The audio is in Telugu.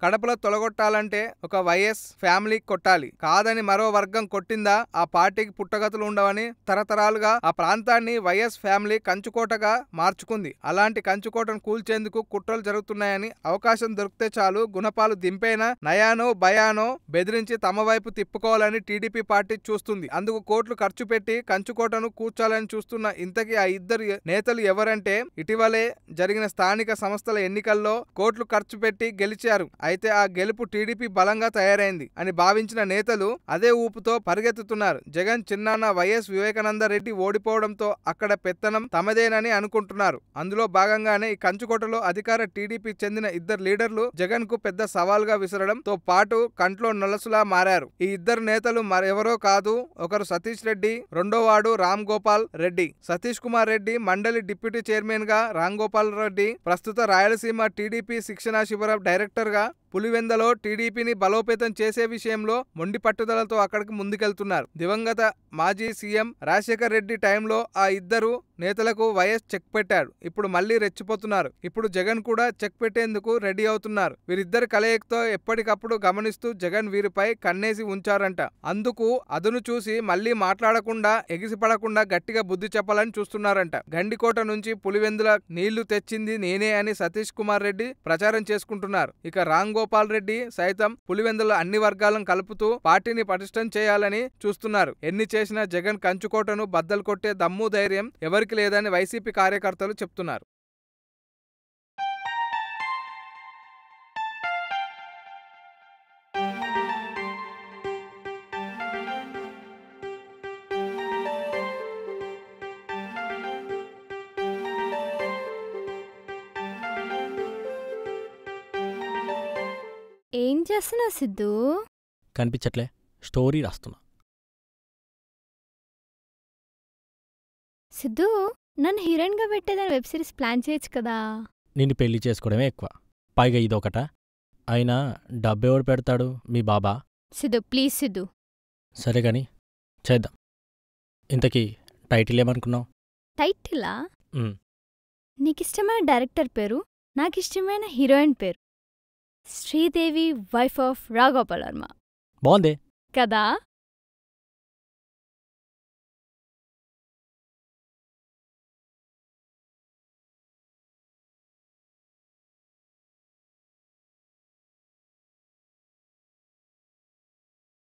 కడపలో తొలగొట్టాలంటే ఒక వైఎస్ ఫ్యామిలీ కొట్టాలి, కాదని మరో వర్గం కొట్టిందా ఆ పార్టీకి పుట్టగతులు ఉండవని తరతరాలుగా ఆ ప్రాంతాన్ని వైఎస్ ఫ్యామిలీ కంచుకోటగా మార్చుకుంది. అలాంటి కంచుకోటను కూల్చేందుకు కుట్రలు జరుగుతున్నాయని, అవకాశం దొరికితే చాలు గుణపాలు దింపేనా నయానో భయానో బెదిరించి తమ వైపు తిప్పుకోవాలని టీడీపీ పార్టీ చూస్తుంది. అందుకు కోట్లు ఖర్చు పెట్టి కంచుకోటను కూర్చాలని చూస్తున్న ఇంతకీ ఆ ఇద్దరు నేతలు ఎవరంటే, ఇటీవలే జరిగిన స్థానిక సంస్థల ఎన్నికల్లో కోట్లు ఖర్చు పెట్టి గెలిచారు. అయితే ఆ గెలుపు టీడీపీ బలంగా తయారైంది అని భావించిన నేతలు అదే ఊపుతో పరిగెత్తుతున్నారు. జగన్ చిన్నాన్న వైఎస్ వివేకానంద రెడ్డి ఓడిపోవడంతో అక్కడ పెత్తనం తమదేనని అనుకుంటున్నారు. అందులో భాగంగానే ఈ కంచుకోటలో అధికార టీడీపీ చెందిన ఇద్దరు లీడర్లు జగన్ కు పెద్ద సవాల్గా విసరడంతో పాటు కంట్లో నలసులా మారారు. ఈ ఇద్దరు నేతలు మరెవరో కాదు, ఒకరు సతీష్ రెడ్డి, రెండోవాడు రామ్ గోపాల్ రెడ్డి. సతీష్ కుమార్ రెడ్డి మండలి డిప్యూటీ చైర్మన్ గా, రామ్ గోపాల్ రెడ్డి ప్రస్తుత రాయలసీమ టీడీపీ శిక్షణా శిబిర డైరెక్టర్ గా పులివెందలో టీడీపీని బలోపేతం చేసే విషయంలో మొండి పట్టుదలతో అక్కడికి ముందుకెళ్తున్నారు. దివంగత మాజీ సీఎం రాజశేఖర్ రెడ్డి టైంలో ఆ ఇద్దరు నేతలకు వైఎస్ చెక్ పెట్టాడు. ఇప్పుడు మళ్లీ రెచ్చిపోతున్నారు. ఇప్పుడు జగన్ కూడా చెక్ పెట్టేందుకు రెడీ అవుతున్నారు. వీరిద్దరు కలయికతో ఎప్పటికప్పుడు గమనిస్తూ జగన్ వీరిపై కన్నేసి ఉంచారంట. అందుకు అదును చూసి మళ్లీ మాట్లాడకుండా ఎగిసిపడకుండా గట్టిగా బుద్ధి చెప్పాలని చూస్తున్నారంట. గండికోట నుంచి పులివెందుల నీళ్లు తెచ్చింది నేనే అని సతీష్ కుమార్ రెడ్డి ప్రచారం చేసుకుంటున్నారు. ఇక రామ్ గోపాల్ రెడ్డి సైతం పులివెందుల అన్ని వర్గాలను కలుపుతూ పార్టీని పటిష్టం చేయాలని చూస్తున్నారు. ఎన్ని చేసినా జగన్ కంచుకోటను బద్దలు కొట్టే దమ్ము ధైర్యం ఎవరికి లేదని వైసీపీ కార్యకర్తలు చెప్తున్నారు. ఏం చేస్తున్నావు సిద్ధు? కనిపించట్లే, స్టోరీ రాస్తున్నా. సిద్ధు, నన్ను హీరోయిన్గా పెట్టేదని వెబ్ సిరీస్ ప్లాన్ చేయొచ్చు కదా. నిన్ను పెళ్లి చేసుకోవడమే ఎక్కువ, పైగా ఇదొకట. అయినా డబ్బెవడు పెడతాడు? మీ బాబా. సిద్ధు ప్లీజ్ సిద్ధు. సరే గాని చేద్దాం. ఇంతకీ టైటిల్ ఏమనుకున్నావు? టైటిలా? నీకిష్టమైన డైరెక్టర్ పేరు, నాకిష్టమైన హీరోయిన్ పేరు శ్రీదేవి, వైఫ్ ఆఫ్ రాఘోపాల్ వర్మ. బాగుందే కదా?